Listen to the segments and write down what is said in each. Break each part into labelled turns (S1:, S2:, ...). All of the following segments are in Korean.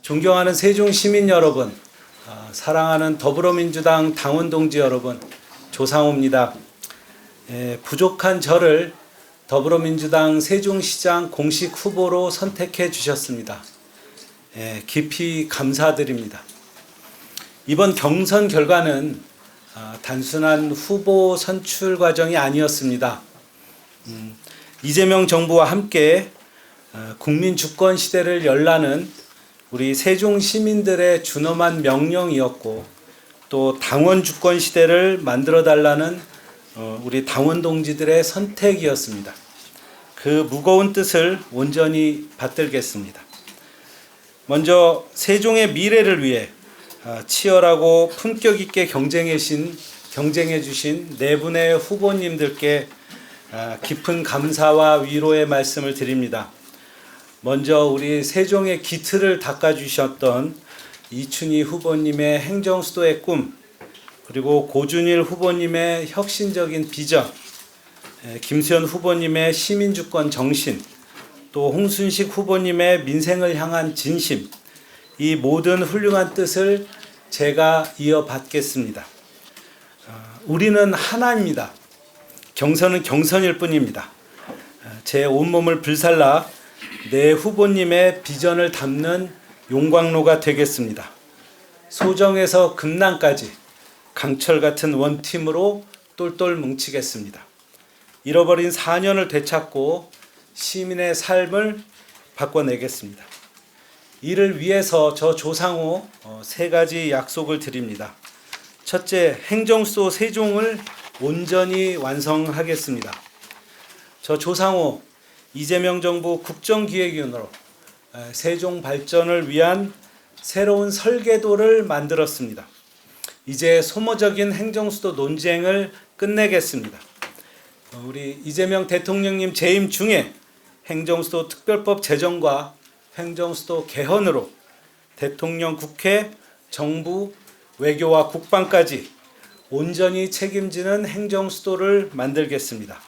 S1: 존경하는 세종 시민 여러분, 사랑하는 더불어민주당 당원 동지 여러분, 조상호입니다. 부족한 저를 더불어민주당 세종시장 공식 후보로 선택해 주셨습니다. 깊이 감사드립니다. 이번 경선 결과는 단순한 후보 선출 과정이 아니었습니다. 이재명 정부와 함께 국민 주권 시대를 열라는 우리 세종 시민들의 준엄한 명령이었고, 또 당원 주권 시대를 만들어 달라는 우리 당원 동지들의 선택이었습니다. 그 무거운 뜻을 온전히 받들겠습니다. 먼저 세종의 미래를 위해 치열하고 품격 있게 경쟁해 주신 네 분의 후보님들께 깊은 감사와 위로의 말씀을 드립니다. 먼저 우리 세종의 기틀을 닦아주셨던 이춘희 후보님의 행정수도의 꿈, 그리고 고준일 후보님의 혁신적인 비전, 김수현 후보님의 시민주권 정신, 또 홍순식 후보님의 민생을 향한 진심, 이 모든 훌륭한 뜻을 제가 이어받겠습니다. 우리는 하나입니다. 경선은 경선일 뿐입니다. 제 온몸을 불살라 내 후보님의 비전을 담는 용광로가 되겠습니다. 소정에서 금난까지 강철 같은 원팀으로 똘똘 뭉치겠습니다. 잃어버린 4년을 되찾고 시민의 삶을 바꿔내겠습니다. 이를 위해서 저 조상호 세 가지 약속을 드립니다. 첫째, 행정수도 세종을 온전히 완성하겠습니다. 저 조상호 이재명 정부 국정기획위원으로 세종 발전을 위한 새로운 설계도를 만들었습니다. 이제 소모적인 행정수도 논쟁을 끝내겠습니다. 우리 이재명 대통령님 재임 중에 행정수도 특별법 제정과 행정수도 개헌으로 대통령, 국회, 정부, 외교와 국방까지 온전히 책임지는 행정수도를 만들겠습니다.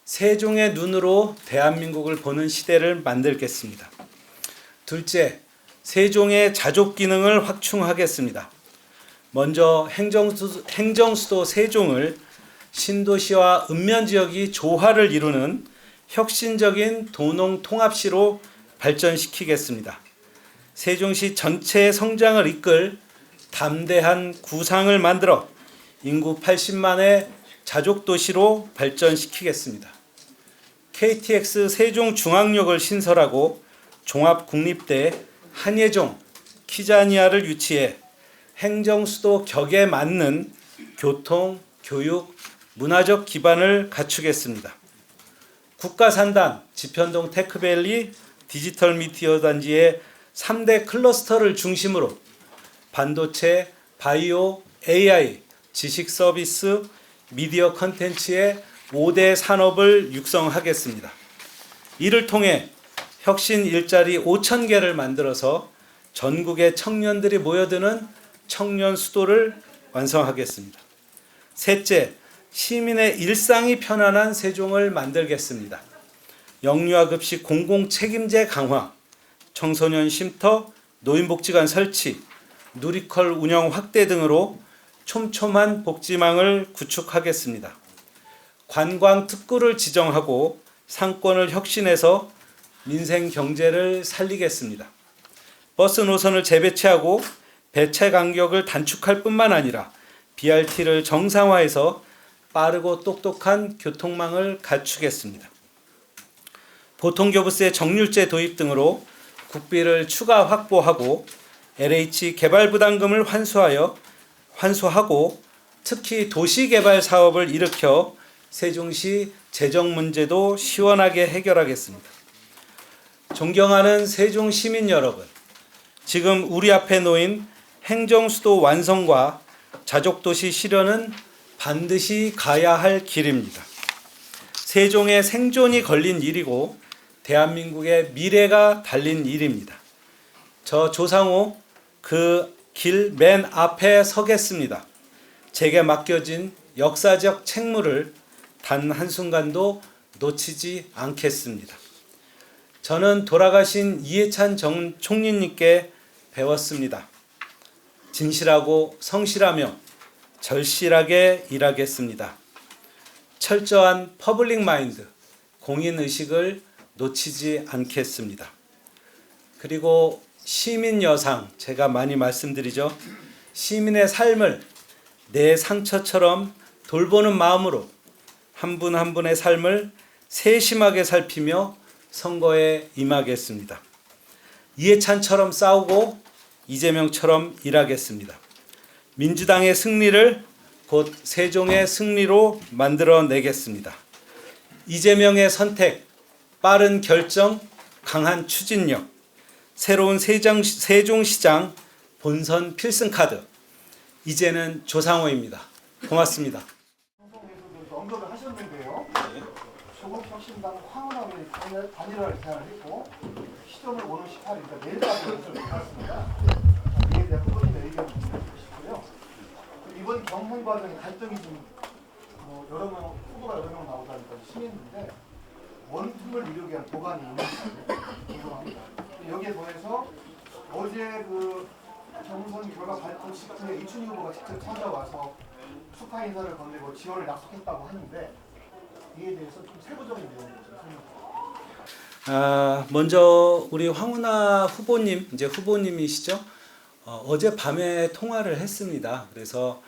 S1: 세종의 눈으로 대한민국을 보는 시대를 만들겠습니다. 둘째, 세종의 자족 기능을 확충하겠습니다. 먼저 행정수도 세종을 신도시와 읍면지역이 조화를 이루는 혁신적인 도농통합시로 발전시키겠습니다. 세종시 전체의 성장을 이끌 담대한 구상을 만들어 인구 80만의 자족도시로 발전시키겠습니다. KTX 세종중앙역을 신설하고 종합국립대, 한예종, 키자니아를 유치해 행정수도 격에 맞는 교통, 교육, 문화적 기반을 갖추겠습니다. 국가산단, 지편동 테크밸리, 디지털 미디어 단지의 3대 클러스터를 중심으로 반도체, 바이오, AI, 지식 서비스, 미디어 컨텐츠의 5대 산업을 육성하겠습니다. 이를 통해 혁신 일자리 5,000개를 만들어서 전국의 청년들이 모여드는 청년 수도를 완성하겠습니다. 셋째, 시민의 일상이 편안한 세종을 만들겠습니다. 영유아 급식 공공 책임제 강화, 청소년 쉼터, 노인복지관 설치, 누리컬 운영 확대 등으로 촘촘한 복지망을 구축하겠습니다. 관광 특구를 지정하고 상권을 혁신해서 민생 경제를 살리겠습니다. 버스 노선을 재배치하고 배차 간격을 단축할 뿐만 아니라 BRT를 정상화해서 빠르고 똑똑한 교통망을 갖추겠습니다. 보통교부세 정률제 도입 등으로 국비를 추가 확보하고 LH 개발부담금을 환수하고 특히 도시개발 사업을 일으켜 세종시 재정 문제도 시원하게 해결하겠습니다. 존경하는 세종 시민 여러분, 지금 우리 앞에 놓인 행정수도 완성과 자족도시 실현은 반드시 가야 할 길입니다. 세종의 생존이 걸린 일이고 대한민국의 미래가 달린 일입니다. 저 조상호 그 길 맨 앞에 서겠습니다. 제게 맡겨진 역사적 책무를 단 한순간도 놓치지 않겠습니다. 저는 돌아가신 이해찬 전 총리님께 배웠습니다. 진실하고 성실하며 절실하게 일하겠습니다. 철저한 퍼블릭 마인드, 공인의식을 놓치지 않겠습니다. 그리고 시민 여상, 제가 많이 말씀드리죠. 시민의 삶을 내 상처처럼 돌보는 마음으로 한 분 한 분의 삶을 세심하게 살피며 선거에 임하겠습니다. 이해찬처럼 싸우고 이재명처럼 일하겠습니다. 민주당의 승리를 곧 세종의 승리로 만들어내겠습니다. 이재명의 선택, 빠른 결정, 강한 추진력, 새로운 세종시장 본선 필승카드, 이제는 조상호입니다. 고맙습니다.
S2: 방송에서도 언급을 하셨는데요. 조국혁신당 황운함이 단일화를 제안을 했고 시점을 오는 18일이니까 내일까지 연설을 받았습니다. 이에 대한 후보님의 의견을 듣고 싶고요. 이번 경선 과정에 갈등이 좀 여러 명 후보가 여러 명 나오다니까 심했는데 원팀을 이루기 위한 보관이 있는지 궁금합니다. 여기에 더해서 어제 그 경선 결과 발표 직후에 이춘희 후보가 직접 찾아와서 축하 인사를 건네고 지원을 약속했다고 하는데 이에 대해서 좀 세부적인 내용을 좀 설명해 주세요.
S1: 먼저 우리 황운하 후보님, 이제 후보님이시죠? 어제 밤에 통화를 했습니다. 그래서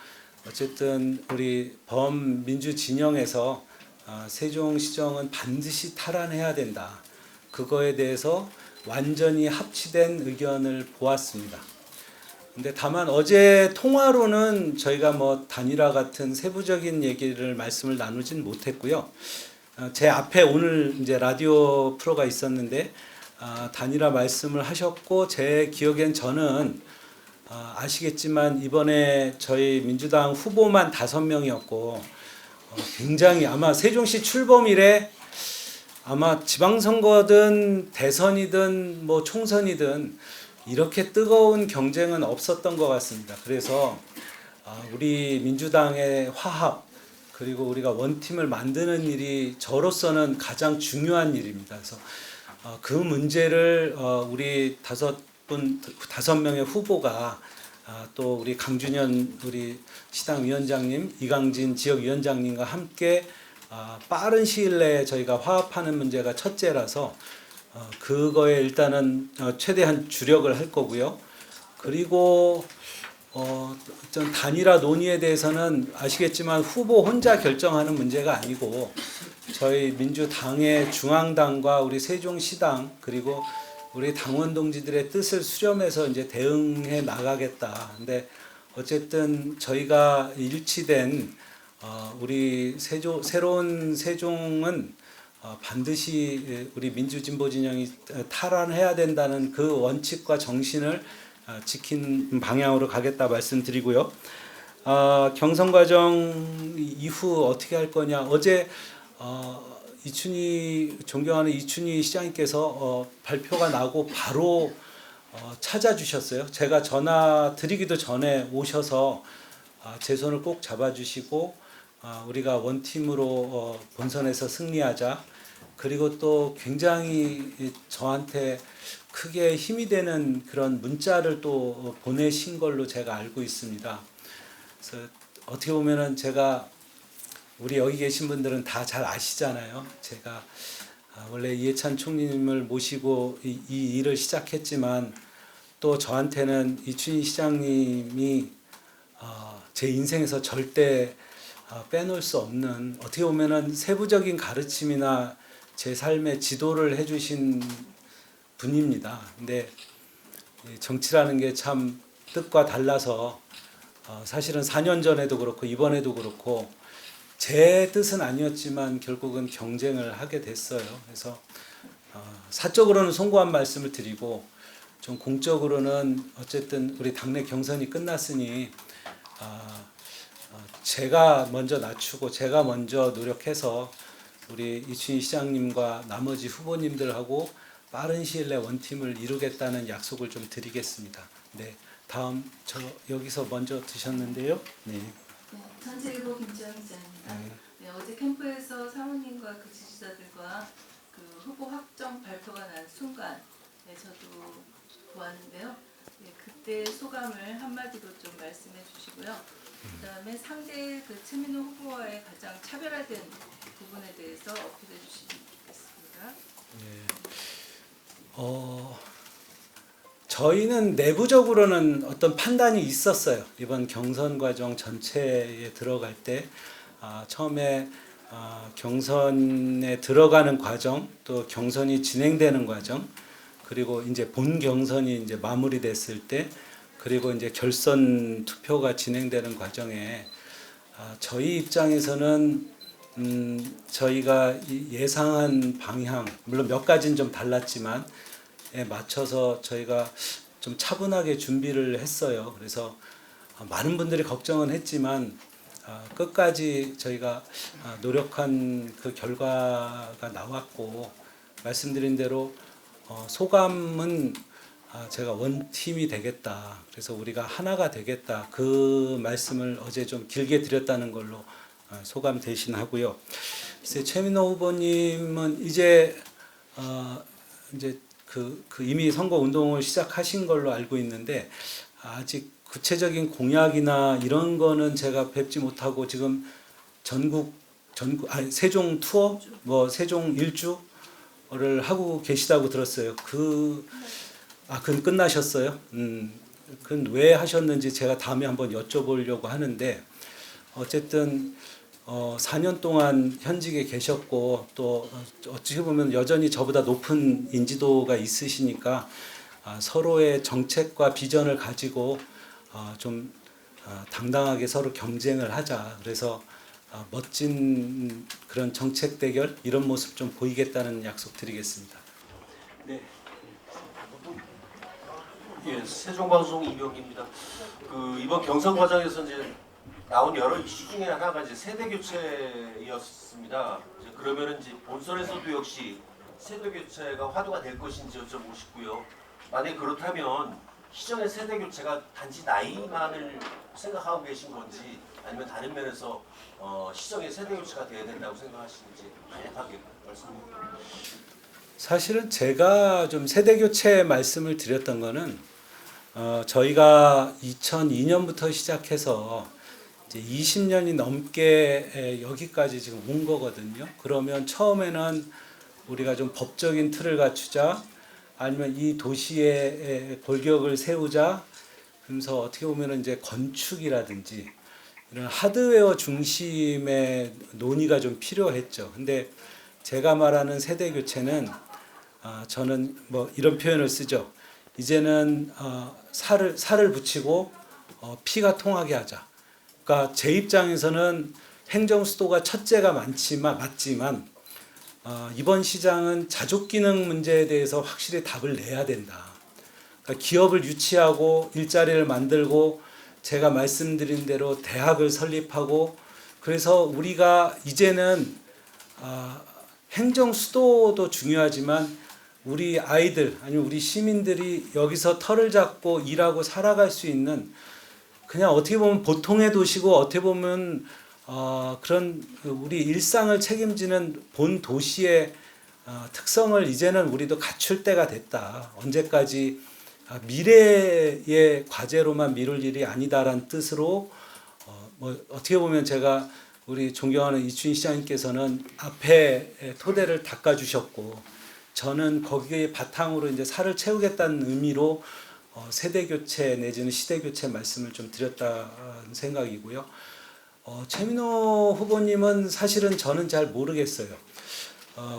S1: 어쨌든 우리 범민주 진영에서 세종시정은 반드시 탈환해야 된다. 그거에 대해서 완전히 합치된 의견을 보았습니다. 근데 다만 어제 통화로는 저희가 뭐 단일화 같은 세부적인 얘기를 말씀을 나누진 못했고요. 제 앞에 오늘 이제 라디오 프로가 있었는데 단일화 말씀을 하셨고 제 기억엔 저는 아시겠지만 이번에 저희 민주당 후보만 5명이었고 굉장히 아마 세종시 출범 이래 아마 지방선거든 대선이든 뭐 총선이든 이렇게 뜨거운 경쟁은 없었던 것 같습니다. 그래서 우리 민주당의 화합 그리고 우리가 원팀을 만드는 일이 저로서는 가장 중요한 일입니다. 그래서 그 문제를 우리 5명의 후보가 또 우리 강준현 우리 시당 위원장님, 이강진 지역위원장님과 함께 빠른 시일 내에 저희가 화합하는 문제가 첫째라서 그거에 일단은 최대한 주력을 할 거고요. 그리고 어떤 단일화 논의에 대해서는 아시겠지만 후보 혼자 결정하는 문제가 아니고 저희 민주당의 중앙당과 우리 세종시당 그리고 우리 당원 동지들의 뜻을 수렴해서 이제 대응해 나가겠다. 근데 어쨌든 저희가 일치된 우리 새로운 세종은 반드시 우리 민주진보 진영이 탈환해야 된다는 그 원칙과 정신을 지킨 방향으로 가겠다 말씀드리고요. 경선 과정 이후 어떻게 할 거냐. 어제 존경하는 이춘희 시장님께서 발표가 나고 바로 찾아주셨어요. 제가 전화 드리기도 전에 오셔서 제 손을 꼭 잡아주시고 우리가 원팀으로 본선에서 승리하자. 그리고 또 굉장히 저한테 크게 힘이 되는 그런 문자를 또 보내신 걸로 제가 알고 있습니다. 그래서 어떻게 보면은 제가 우리 여기 계신 분들은 다 잘 아시잖아요. 제가 원래 이해찬 총리님을 모시고 이 일을 시작했지만 또 저한테는 이춘희 시장님이 제 인생에서 절대 빼놓을 수 없는 어떻게 보면은 세부적인 가르침이나 제 삶의 지도를 해주신 분입니다. 근데 정치라는 게 참 뜻과 달라서 사실은 4년 전에도 그렇고 이번에도 그렇고 제 뜻은 아니었지만 결국은 경쟁을 하게 됐어요. 그래서 사적으로는 송구한 말씀을 드리고 좀 공적으로는 어쨌든 우리 당내 경선이 끝났으니 제가 먼저 낮추고 제가 먼저 노력해서 우리 이춘희 시장님과 나머지 후보님들하고 빠른 시일 내 원팀을 이루겠다는 약속을 좀 드리겠습니다. 네, 다음 저 여기서 먼저 드셨는데요. 네.
S3: 전체일보 김지영 기자입니다. 네, 어제 캠프에서 사모님과 그 지지자들과 그 후보 확정 발표가 난 순간 저도 보았는데요. 네, 그때 소감을 한마디로 좀 말씀해 주시고요. 그다음에 상대 그 최민호 후보와의 가장 차별화된 부분에 대해서 어필해 주시면 좋겠습니다.
S1: 저희는 내부적으로는 어떤 판단이 있었어요. 이번 경선 과정 전체에 들어갈 때 처음에 경선에 들어가는 과정, 또 경선이 진행되는 과정, 그리고 이제 본 경선이 이제 마무리됐을 때, 그리고 이제 결선 투표가 진행되는 과정에 저희 입장에서는 저희가 예상한 방향, 물론 몇 가지는 좀 달랐지만 에 맞춰서 저희가 좀 차분하게 준비를 했어요. 그래서 많은 분들이 걱정은 했지만 끝까지 저희가 노력한 그 결과가 나왔고, 말씀드린 대로 소감은 제가 원팀이 되겠다, 그래서 우리가 하나가 되겠다, 그 말씀을 어제 좀 길게 드렸다는 걸로 소감 대신하고요. 글쎄, 최민호 후보님은 이제 그 이미 선거 운동을 시작하신 걸로 알고 있는데, 아직 구체적인 공약이나 이런 거는 제가 뵙지 못하고 지금 세종 투어, 뭐 세종 일주를 하고 계시다고 들었어요. 그건 끝나셨어요? 그건 왜 하셨는지 제가 다음에 한번 여쭤보려고 하는데, 어쨌든 4년 동안 현직에 계셨고, 또 어떻게 보면 여전히 저보다 높은 인지도가 있으시니까 서로의 정책과 비전을 가지고 좀 당당하게 서로 경쟁을 하자. 그래서 멋진 그런 정책 대결, 이런 모습 좀 보이겠다는 약속 드리겠습니다.
S4: 네. 예, 세종방송 이병기입니다. 이번 경선 과정에서 이제 나온 여러 이슈 중에 하나가 이제 세대 교체였습니다. 그러면은 이제 본선에서도 역시 세대 교체가 화두가 될 것인지 여쭤보고 싶고요. 만약 그렇다면 시정의 세대 교체가 단지 나이만을 생각하고 계신 건지, 아니면 다른 면에서 시정의 세대 교체가 돼야 된다고 생각하시는지 간략하게 말씀해 주세요.
S1: 사실은 제가 좀 세대 교체 말씀을 드렸던 거는 저희가 2002년부터 시작해서 이제 20년이 넘게 여기까지 지금 온 거거든요. 그러면 처음에는 우리가 좀 법적인 틀을 갖추자, 아니면 이 도시의 골격을 세우자, 그러면서 어떻게 보면 이제 건축이라든지 이런 하드웨어 중심의 논의가 좀 필요했죠. 근데 제가 말하는 세대 교체는 저는 뭐 이런 표현을 쓰죠. 이제는 살을 붙이고 피가 통하게 하자. 그러니까 제 입장에서는 행정 수도가 첫째가 맞지만 이번 시장은 자족 기능 문제에 대해서 확실히 답을 내야 된다. 그러니까 기업을 유치하고 일자리를 만들고, 제가 말씀드린 대로 대학을 설립하고, 그래서 우리가 이제는 행정 수도도 중요하지만 우리 아이들, 아니면 우리 시민들이 여기서 털을 잡고 일하고 살아갈 수 있는, 그냥 어떻게 보면 보통의 도시고, 어떻게 보면 그런 우리 일상을 책임지는 본 도시의 특성을 이제는 우리도 갖출 때가 됐다. 언제까지 미래의 과제로만 미룰 일이 아니다라는 뜻으로 뭐 어떻게 보면 제가 우리 존경하는 이춘희 시장님께서는 앞에 토대를 닦아주셨고, 저는 거기에 바탕으로 이제 살을 채우겠다는 의미로 세대 교체 내지는 시대 교체 말씀을 좀 드렸다는 생각이고요. 최민호 후보님은 사실은 저는 잘 모르겠어요.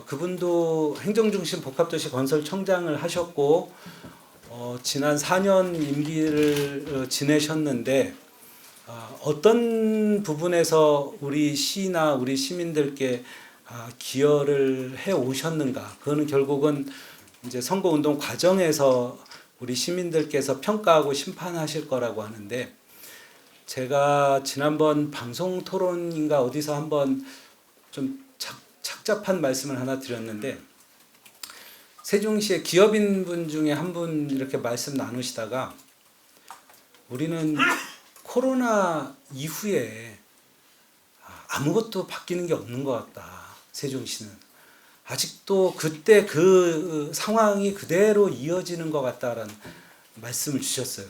S1: 그분도 행정중심 복합도시 건설청장을 하셨고, 지난 4년 임기를 지내셨는데, 어떤 부분에서 우리 시나 우리 시민들께 기여를 해 오셨는가? 그거는 결국은 이제 선거운동 과정에서 우리 시민들께서 평가하고 심판하실 거라고 하는데, 제가 지난번 방송 토론인가 어디서 한번 좀 착잡한 말씀을 하나 드렸는데, 세종시의 기업인분 중에 한 분 이렇게 말씀 나누시다가, 우리는 코로나 이후에 아무것도 바뀌는 게 없는 것 같다. 세종시는 아직도 그때 그 상황이 그대로 이어지는 것 같다라는 말씀을 주셨어요.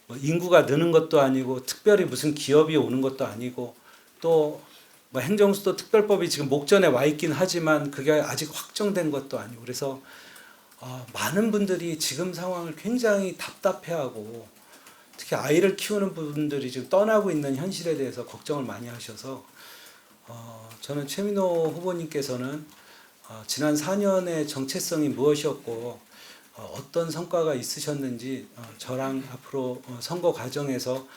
S1: 뭐 인구가 느는 것도 아니고 특별히 무슨 기업이 오는 것도 아니고 또 뭐 행정수도 특별법이 지금 목전에 와 있긴 하지만 그게 아직 확정된 것도 아니고 그래서 많은 분들이 지금 상황을 굉장히 답답해하고 특히 아이를 키우는 분들이 지금 떠나고 있는 현실에 대해서 걱정을 많이 하셔서 저는 최민호 후보님께서는 지난 4년의 정체성이 무엇이었고 어떤 성과가 있으셨는지 저랑 앞으로 선거 과정에서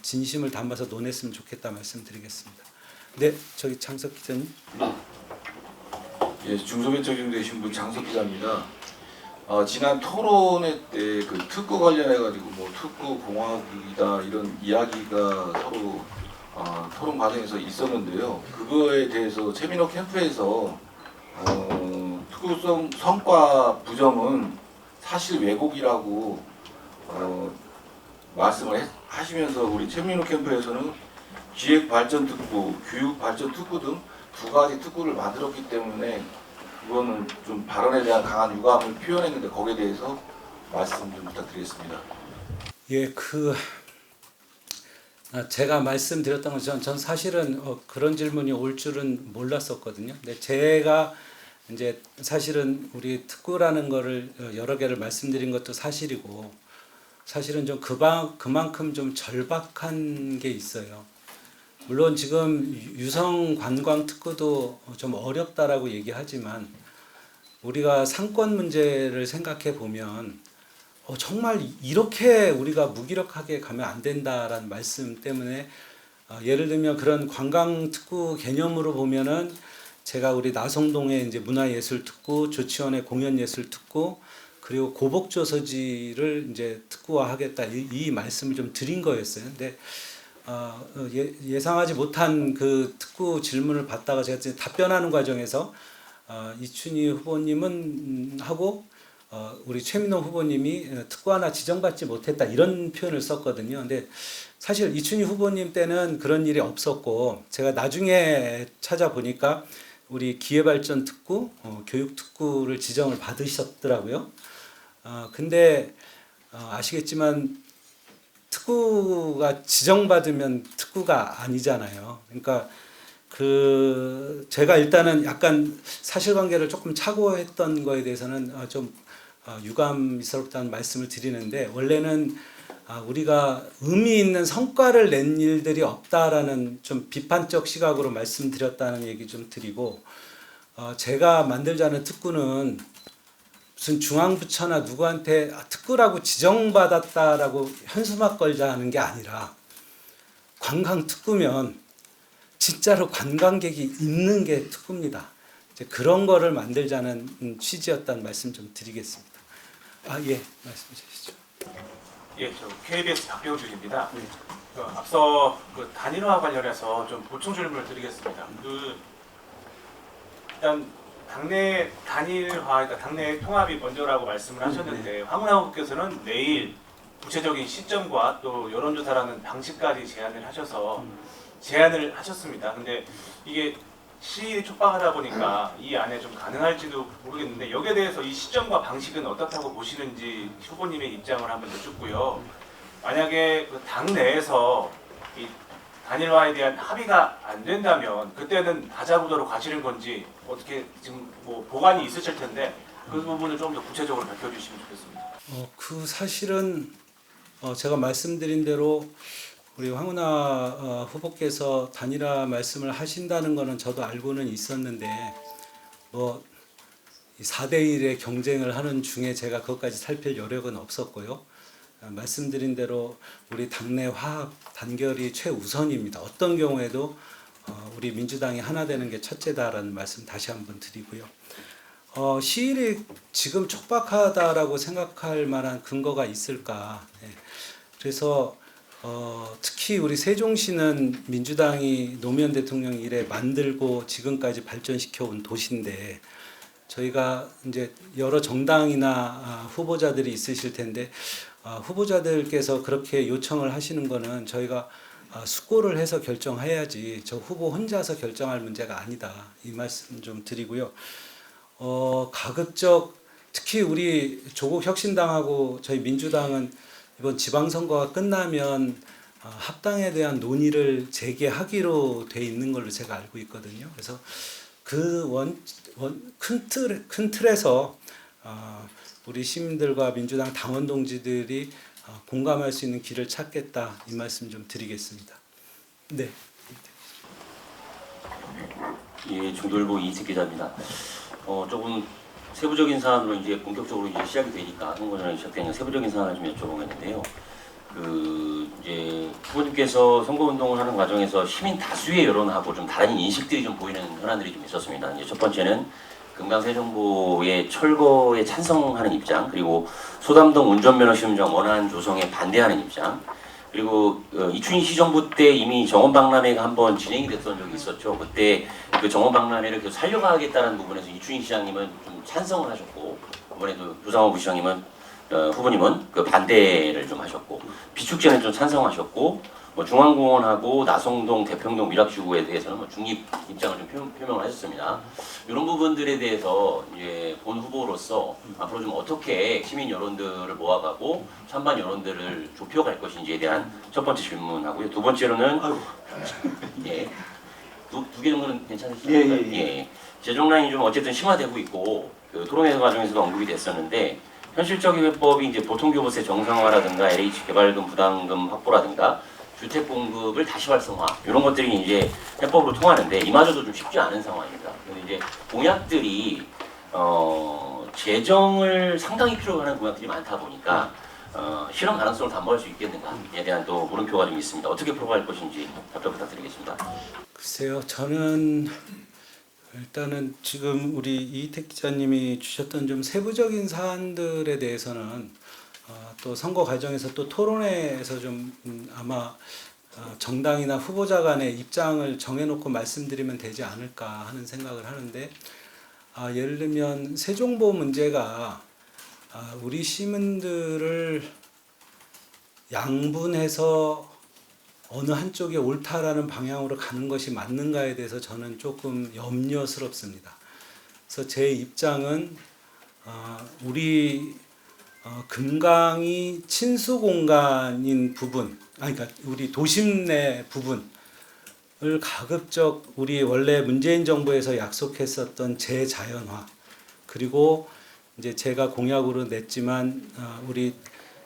S1: 진심을 담아서 논했으면 좋겠다 말씀드리겠습니다. 네, 저기 장석 기자님.
S5: 예, 중소벤처기능 되신 분 장석 기자입니다. 지난 토론회 때 그 특구 관련해 가지고 뭐 특구 공학이다 이런 이야기가 서로 토론 과정에서 있었는데요. 그거에 대해서 최민호 캠프에서 특구성 성과 부정은 사실 왜곡이라고 말씀을 하시면서 우리 최민호 캠프에서는 기획발전특구, 교육발전특구 등 두 가지 특구를 만들었기 때문에 그거는 좀 발언에 대한 강한 유감을 표현했는데 거기에 대해서 말씀 좀 부탁드리겠습니다.
S1: 예, 제가 말씀드렸던 것은 전 사실은 그런 질문이 올 줄은 몰랐었거든요. 근데 제가 이제 사실은 우리 특구라는 거를 여러 개를 말씀드린 것도 사실이고 사실은 좀 그만큼 좀 절박한 게 있어요. 물론 지금 유성 관광 특구도 좀 어렵다라고 얘기하지만 우리가 상권 문제를 생각해 보면 정말 이렇게 우리가 무기력하게 가면 안 된다라는 말씀 때문에 예를 들면 그런 관광 특구 개념으로 보면은 제가 우리 나성동에 이제 문화예술 특구, 조치원의 공연예술 특구 그리고 고복조서지를 이제 특구화하겠다 이 말씀을 좀 드린 거였어요. 근데 예상하지 못한 그 특구 질문을 받다가 제가 답변하는 과정에서 이춘희 후보님은 하고 우리 최민호 후보님이 특구 하나 지정받지 못했다 이런 표현을 썼거든요. 근데 사실 이춘희 후보님 때는 그런 일이 없었고 제가 나중에 찾아보니까 우리 기회발전 특구, 교육 특구를 지정을 받으셨더라고요. 근데 아시겠지만 특구가 지정받으면 특구가 아니잖아요. 그러니까 제가 일단은 약간 사실관계를 조금 착오했던 거에 대해서는 좀 유감스럽다는 말씀을 드리는데 원래는 우리가 의미 있는 성과를 낸 일들이 없다라는 좀 비판적 시각으로 말씀드렸다는 얘기 좀 드리고 제가 만들자는 특구는 무슨 중앙부처나 누구한테 특구라고 지정받았다라고 현수막 걸자 하는 게 아니라 관광 특구면 진짜로 관광객이 있는 게 특구입니다. 이제 그런 거를 만들자는 취지였다는 말씀 좀 드리겠습니다. 예, 말씀 주시죠.
S6: 예, 저 KBS 박병준입니다. 앞서 그 단일화 관련해서 좀 보충 질문을 드리겠습니다. 일단 당내 단일화, 그러니까 당내 통합이 먼저라고 말씀을 하셨는데 황운하 후보께서는 내일 구체적인 시점과 또 여론조사라는 방식까지 제안을 하셨습니다. 근데 이게 시일이 촉박하다 보니까 이 안에 좀 가능할지도 모르겠는데 여기에 대해서 이 시점과 방식은 어떻다고 보시는지 후보님의 입장을 한번 여쭙고요. 만약에 그 당 내에서 이 단일화에 대한 합의가 안 된다면 그때는 다자구도로 가시는 건지 어떻게 지금 뭐 보관이 있으실 텐데 그 부분을 좀 더 구체적으로 밝혀주시면 좋겠습니다.
S1: 사실은 제가 말씀드린 대로 우리 황운하 후보께서 단일화 말씀을 하신다는 거는 저도 알고는 있었는데 뭐 4대 1의 경쟁을 하는 중에 제가 그것까지 살필 여력은 없었고요. 말씀드린 대로 우리 당내 화합 단결이 최우선입니다. 어떤 경우에도 우리 민주당이 하나 되는 게 첫째다라는 말씀 다시 한번 드리고요. 시일이 지금 촉박하다라고 생각할 만한 근거가 있을까? 그래서 특히 우리 세종시는 민주당이 노무현 대통령 이래 만들고 지금까지 발전시켜 온 도시인데 저희가 이제 여러 정당이나 후보자들이 있으실 텐데 후보자들께서 그렇게 요청을 하시는 거는 저희가 숙고를 해서 결정해야지 저 후보 혼자서 결정할 문제가 아니다. 이 말씀 좀 드리고요. 가급적 특히 우리 조국 혁신당하고 저희 민주당은 이번 지방선거가 끝나면 합당에 대한 논의를 재개하기로 돼 있는 걸로 제가 알고 있거든요. 그래서 그 큰 틀에서 우리 시민들과 민주당 당원 동지들이 공감할 수 있는 길을 찾겠다, 이 말씀 좀 드리겠습니다. 네.
S7: 예, 중돌보 이인택 기자입니다. 조금 세부적인 사안으로 이제 본격적으로 이제 시작이 되니까 선거전에 시작되는 세부적인 사안을 좀 여쭤보겠는데요. 이제 후보님께서 선거운동을 하는 과정에서 시민 다수의 여론하고 좀 다른 인식들이 좀 보이는 현안들이 좀 있었습니다. 이제 첫 번째는 금강세정보의 철거에 찬성하는 입장, 그리고 소담동 운전면허 시험장 원안 조성에 반대하는 입장, 그리고 이춘희 시정부 때 이미 정원박람회가 한번 진행이 됐던 적이 있었죠. 그때 그 정원박람회를 계속 살려가겠다는 부분에서 이춘희 시장님은 좀 찬성을 하셨고, 이번에도 조상호 부시장님은 후보님은 그 반대를 좀 하셨고, 비축제는 좀 찬성하셨고, 뭐 중앙공원하고 나성동, 대평동 미락지구에 대해서는 뭐 중립 입장을 좀 표명을 하셨습니다. 이런 부분들에 대해서 이제 본 후보로서 앞으로 좀 어떻게 시민 여론들을 모아가고 찬반 여론들을 좁혀갈 것인지에 대한 첫 번째 질문하고요. 두 번째로는 예, 두 개 정도는 괜찮으실까요? 예. 재정난이 좀 어쨌든 심화되고 있고 그 토론회 과정에서도 언급이 됐었는데, 현실적인 해법이 이제 보통교부세 정상화라든가 LH 개발금 부담금 확보라든가 주택 공급을 다시 활성화, 이런 것들이 이제 해법으로 통하는데 이마저도 좀 쉽지 않은 상황입니다. 근데 이제 공약들이 재정을 상당히 필요로 하는 공약들이 많다 보니까 실현 가능성을 담보할 수 있겠는가에 대한 또 물음표가 좀 있습니다. 어떻게 풀어갈 것인지 답변 부탁드리겠습니다.
S1: 글쎄요, 저는 일단은 지금 우리 이희택 기자님이 주셨던 좀 세부적인 사안들에 대해서는 또 선거 과정에서 또 토론회에서 좀 아마 정당이나 후보자 간의 입장을 정해놓고 말씀드리면 되지 않을까 하는 생각을 하는데, 예를 들면 세종보 문제가 우리 시민들을 양분해서 어느 한쪽이 옳다라는 방향으로 가는 것이 맞는가에 대해서 저는 조금 염려스럽습니다. 그래서 제 입장은 우리 금강이 친수 공간인 부분, 그러니까 우리 도심 내 부분을 가급적 우리 원래 문재인 정부에서 약속했었던 재자연화, 그리고 이제 제가 공약으로 냈지만 우리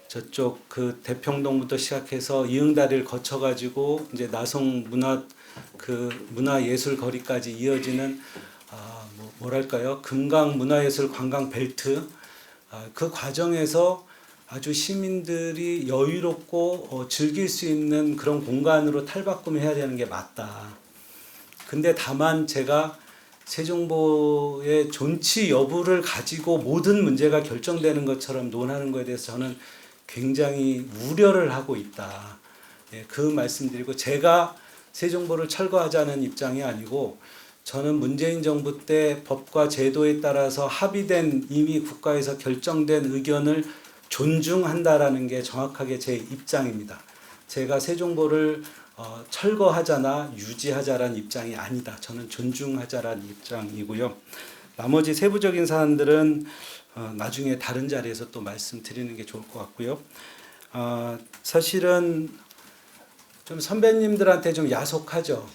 S1: 저쪽 그 대평동부터 시작해서 이응다리를 거쳐가지고 이제 나성 문화예술 거리까지 이어지는 뭐랄까요, 금강 문화예술 관광 벨트, 그 과정에서 아주 시민들이 여유롭고 즐길 수 있는 그런 공간으로 탈바꿈해야 되는 게 맞다. 근데 다만 제가 세종보의 존치 여부를 가지고 모든 문제가 결정되는 것처럼 논하는 것에 대해서 저는 굉장히 우려를 하고 있다. 예, 그 말씀드리고, 제가 세종보를 철거하자는 입장이 아니고, 저는 문재인 정부 때 법과 제도에 따라서 합의된 이미 국가에서 결정된 의견을 존중한다라는 게 정확하게 제 입장입니다. 제가 세종보를 철거하자나 유지하자라는 입장이 아니다. 저는 존중하자라는 입장이고요. 나머지 세부적인 사안들은 나중에 다른 자리에서 또 말씀드리는 게 좋을 것 같고요. 사실은 좀 선배님들한테 좀 야속하죠.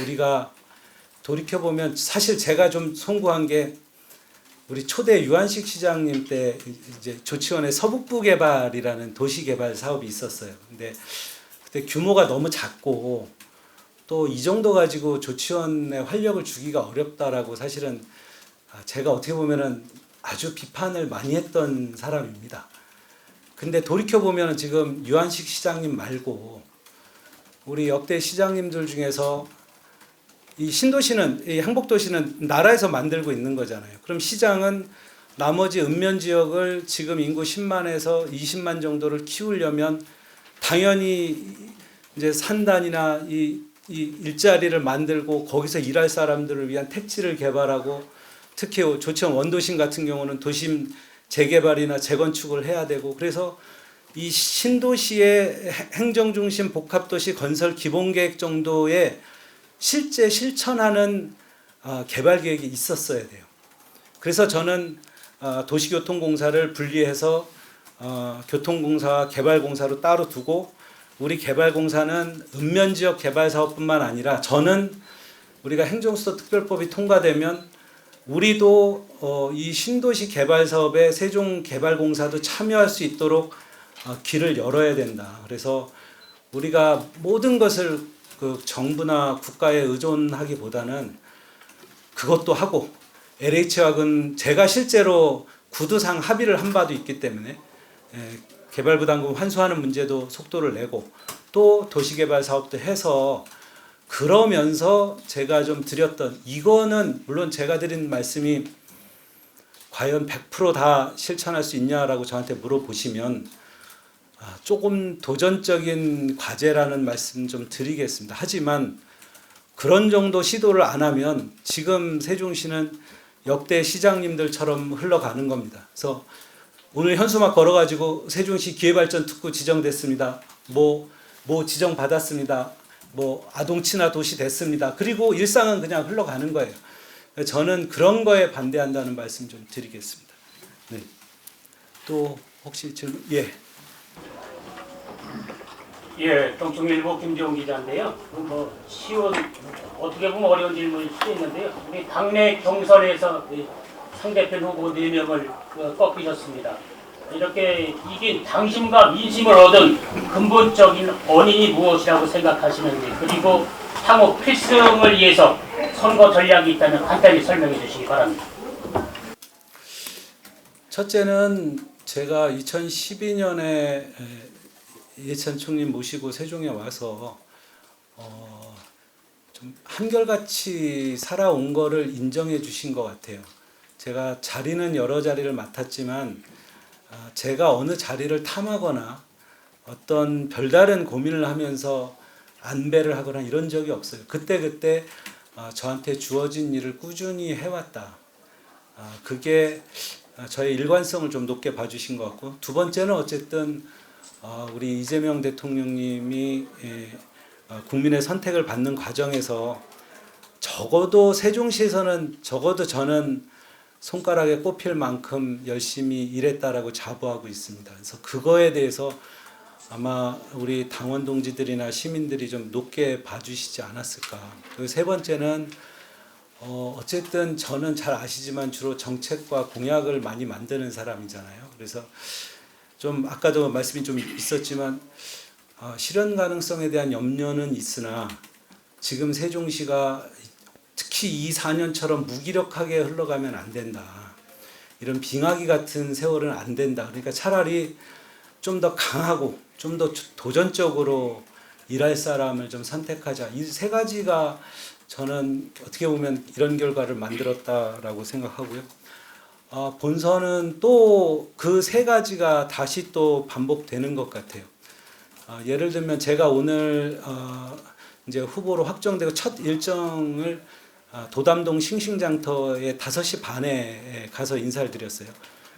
S1: 우리가 돌이켜보면 사실 제가 좀 송구한 게, 우리 초대 유한식 시장님 때 이제 조치원의 서북부 개발이라는 도시 개발 사업이 있었어요. 근데 그때 규모가 너무 작고 또 이 정도 가지고 조치원에 활력을 주기가 어렵다라고 사실은 제가 어떻게 보면은 아주 비판을 많이 했던 사람입니다. 근데 돌이켜보면 지금 유한식 시장님 말고 우리 역대 시장님들 중에서 이 신도시는, 이 항복도시는 나라에서 만들고 있는 거잖아요. 그럼 시장은 나머지 읍면 지역을 지금 인구 10만에서 20만 정도를 키우려면 당연히 이제 산단이나 이 일자리를 만들고 거기서 일할 사람들을 위한 택지를 개발하고, 특히 조치원 원도심 같은 경우는 도심 재개발이나 재건축을 해야 되고, 그래서 이 신도시의 행정중심 복합도시 건설 기본계획 정도의 실제 실천하는 개발 계획이 있었어야 돼요. 그래서 저는 도시교통공사를 분리해서 교통공사와 개발공사로 따로 두고 우리 개발공사는 읍면지역 개발사업뿐만 아니라 저는 우리가 행정수도 특별법이 통과되면 우리도 이 신도시 개발사업에 세종개발공사도 참여할 수 있도록 길을 열어야 된다. 그래서 우리가 모든 것을 그 정부나 국가에 의존하기보다는 그것도 하고 LH화학은 제가 실제로 구두상 합의를 한 바도 있기 때문에 개발부담금 환수하는 문제도 속도를 내고 또 도시개발 사업도 해서 그러면서 제가 좀 드렸던 이거는 물론 제가 드린 말씀이 과연 100% 다 실천할 수 있냐라고 저한테 물어보시면 조금 도전적인 과제라는 말씀 좀 드리겠습니다. 하지만 그런 정도 시도를 안 하면 지금 세종시는 역대 시장님들처럼 흘러가는 겁니다. 그래서 오늘 현수막 걸어가지고 세종시 기회발전 특구 지정됐습니다. 뭐 지정 받았습니다. 뭐 아동 친화 도시 됐습니다. 그리고 일상은 그냥 흘러가는 거예요. 저는 그런 거에 반대한다는 말씀 좀 드리겠습니다. 네. 또 혹시 질문? 예.
S8: 예, 동충일보 김재웅 기자인데요. 쉬운 어떻게 보면 어려운 질문일 수도 있는데요. 우리 당내 경선에서 상대편 후보 4명을 꺾이셨습니다. 이렇게 이긴 당심과 민심을 얻은 근본적인 원인이 무엇이라고 생각하시는지, 그리고 향후 필승을 위해서 선거 전략이 있다면 간단히 설명해 주시기 바랍니다.
S1: 첫째는 제가 2012년에 이해찬 총리 모시고 세종에 와서 좀 한결같이 살아온 거를 인정해 주신 것 같아요. 제가 자리는 여러 자리를 맡았지만 제가 어느 자리를 탐하거나 어떤 별다른 고민을 하면서 안배를 하거나 이런 적이 없어요. 그때 저한테 주어진 일을 꾸준히 해왔다. 그게 저의 일관성을 좀 높게 봐주신 것 같고, 두 번째는 어쨌든 우리 이재명 대통령님이 국민의 선택을 받는 과정에서 적어도 세종시에서는 적어도 저는 손가락에 꼽힐 만큼 열심히 일했다라고 자부하고 있습니다. 그래서 그거에 대해서 아마 우리 당원 동지들이나 시민들이 좀 높게 봐주시지 않았을까. 그리고 세 번째는 어쨌든 저는 잘 아시지만 주로 정책과 공약을 많이 만드는 사람이잖아요. 그래서 좀 아까도 말씀이 좀 있었지만 실현 가능성에 대한 염려는 있으나 지금 세종시가 특히 이 4년처럼 무기력하게 흘러가면 안 된다. 이런 빙하기 같은 세월은 안 된다. 그러니까 차라리 좀 더 강하고 좀 더 도전적으로 일할 사람을 좀 선택하자. 이 세 가지가 저는 어떻게 보면 이런 결과를 만들었다라고 생각하고요. 본선은 또 그 세 가지가 다시 또 반복되는 것 같아요. 예를 들면 제가 오늘 이제 후보로 확정되고 첫 일정을 도담동 싱싱장터에 5시 반에 가서 인사를 드렸어요.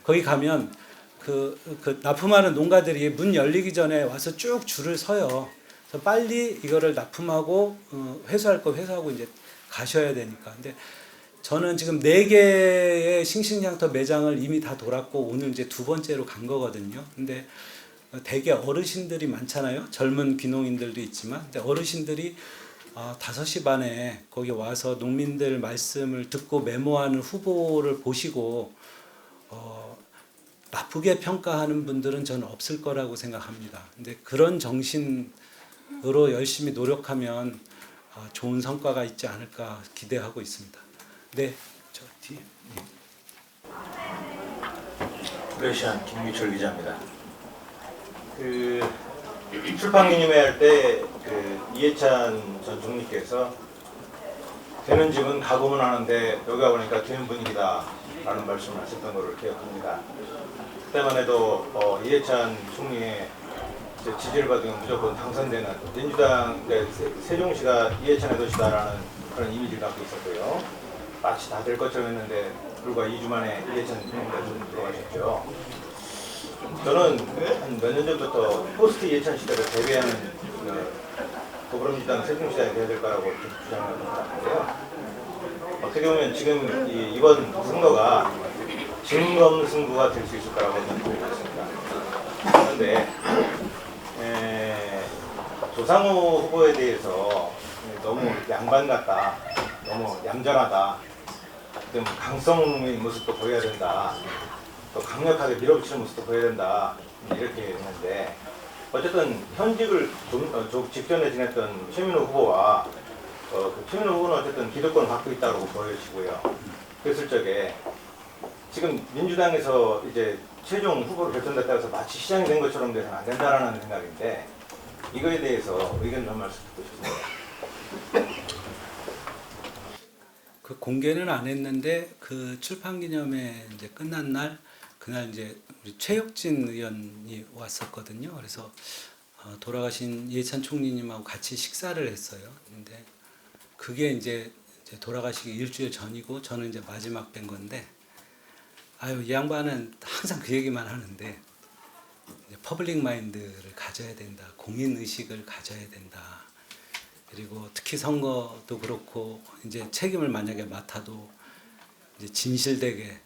S1: 거기 가면 그 납품하는 농가들이 문 열리기 전에 와서 쭉 줄을 서요. 그래서 빨리 이거를 납품하고 회수할 거 회수하고 이제 가셔야 되니까. 근데 저는 지금 4개의 싱싱장터 매장을 이미 다 돌았고 오늘 이제 2번째로 간 거거든요. 근데 되게 어르신들이 많잖아요. 젊은 귀농인들도 있지만. 근데 어르신들이 5시 반에 거기 와서 농민들 말씀을 듣고 메모하는 후보를 보시고 나쁘게 평가하는 분들은 저는 없을 거라고 생각합니다. 근데 그런 정신으로 열심히 노력하면 좋은 성과가 있지 않을까 기대하고 있습니다. 네, 저 뒤에.
S9: 러시안 김유철 기자입니다. 출판기념회 할 때 이해찬 전 총리께서 되는 집은 가구만 하는데 여기 와보니까 되는 분위기다 라는 말씀을 하셨던 것을 기억합니다. 그때만 해도 이해찬 총리의 지지를 받으면 무조건 당선되는 민주당 세종시가 이해찬의 도시다라는 그런 이미지를 갖고 있었고요. 마치 다 될 것처럼 했는데 불과 2주 만에 이해찬 총리가 들어가셨죠. 저는 한 몇 년 전부터 포스트 이해찬 시대를 대비하는 더불어민주당 세종시장이 되어야 될 거라고 주장을 하는데요. 어떻게 보면 지금 이번 선거가 증거 없는 승부가 될 수 있을 거라고 생각하고 있습니다. 그런데 조상우 후보에 대해서 너무 양반 같다, 너무 얌전하다, 좀 강성의 모습도 보여야 된다, 또 강력하게 밀어붙이는 모습도 보여야 된다, 이렇게 했는데 어쨌든 현직을 좀 직전에 지냈던 최민호 후보와 그 최민호 후보는 어쨌든 기득권을 갖고 있다고 보여지고요. 그랬을 적에 지금 민주당에서 이제 최종 후보로 결정됐다고 해서 마치 시장이 된 것처럼 돼서는 안 된다라는 생각인데 이거에 대해서 의견 좀 말씀 듣고 싶습니다.
S1: 그 공개는 안 했는데 그 출판기념회 이제 끝난 날 그날 이제 우리 최혁진 의원이 왔었거든요. 그래서 돌아가신 이해찬 총리님하고 같이 식사를 했어요. 근데 그게 이제 돌아가시기 일주일 전이고 저는 이제 마지막 뵌 건데 아유 이 양반은 항상 그 얘기만 하는데 이제 퍼블릭 마인드를 가져야 된다. 공인 의식을 가져야 된다. 그리고 특히 선거도 그렇고 이제 책임을 만약에 맡아도 이제 진실되게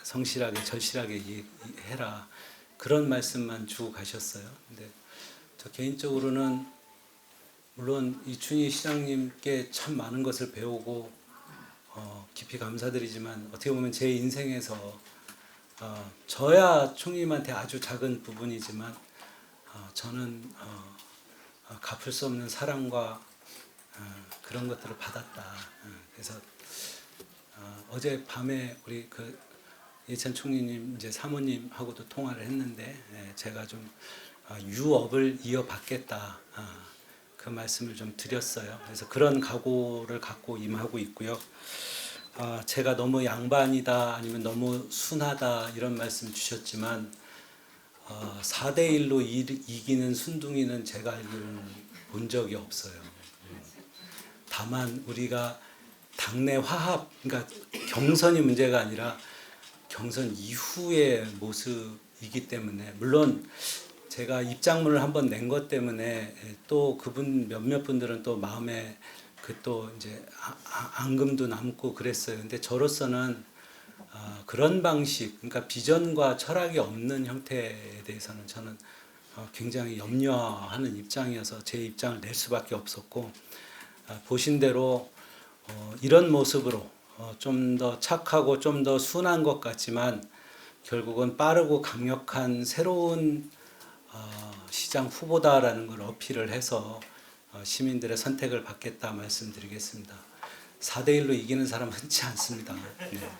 S1: 성실하게 절실하게 해라 그런 말씀만 주고 가셨어요. 근데 저 개인적으로는 물론 이춘희 시장님께 참 많은 것을 배우고 깊이 감사드리지만 어떻게 보면 제 인생에서 저야 총리님한테 아주 작은 부분이지만 저는 갚을 수 없는 사랑과 그런 것들을 받았다. 그래서 어제 밤에 우리 그 이해찬 총리님 이제 사모님하고도 통화를 했는데 제가 좀 유업을 이어받겠다 그 말씀을 좀 드렸어요. 그래서 그런 각오를 갖고 임하고 있고요. 제가 너무 양반이다 아니면 너무 순하다 이런 말씀 주셨지만 4대1로 이기는 순둥이는 제가 알기로는 본 적이 없어요. 다만 우리가 당내 화합, 그러니까 경선이 문제가 아니라 경선 이후의 모습이기 때문에 물론 제가 입장문을 한번 낸 것 때문에 또 그분 몇몇 분들은 또 마음에 그 또 이제 앙금도 남고 그랬어요. 근데 저로서는 그런 방식, 그러니까 비전과 철학이 없는 형태에 대해서는 저는 굉장히 염려하는 입장이어서 제 입장을 낼 수밖에 없었고 보신 대로 이런 모습으로 좀 더 착하고 좀 더 순한 것 같지만 결국은 빠르고 강력한 새로운 시장 후보다라는 걸 어필을 해서 시민들의 선택을 받겠다 말씀드리겠습니다. 4대1로 이기는 사람 흔치 않습니다. 네.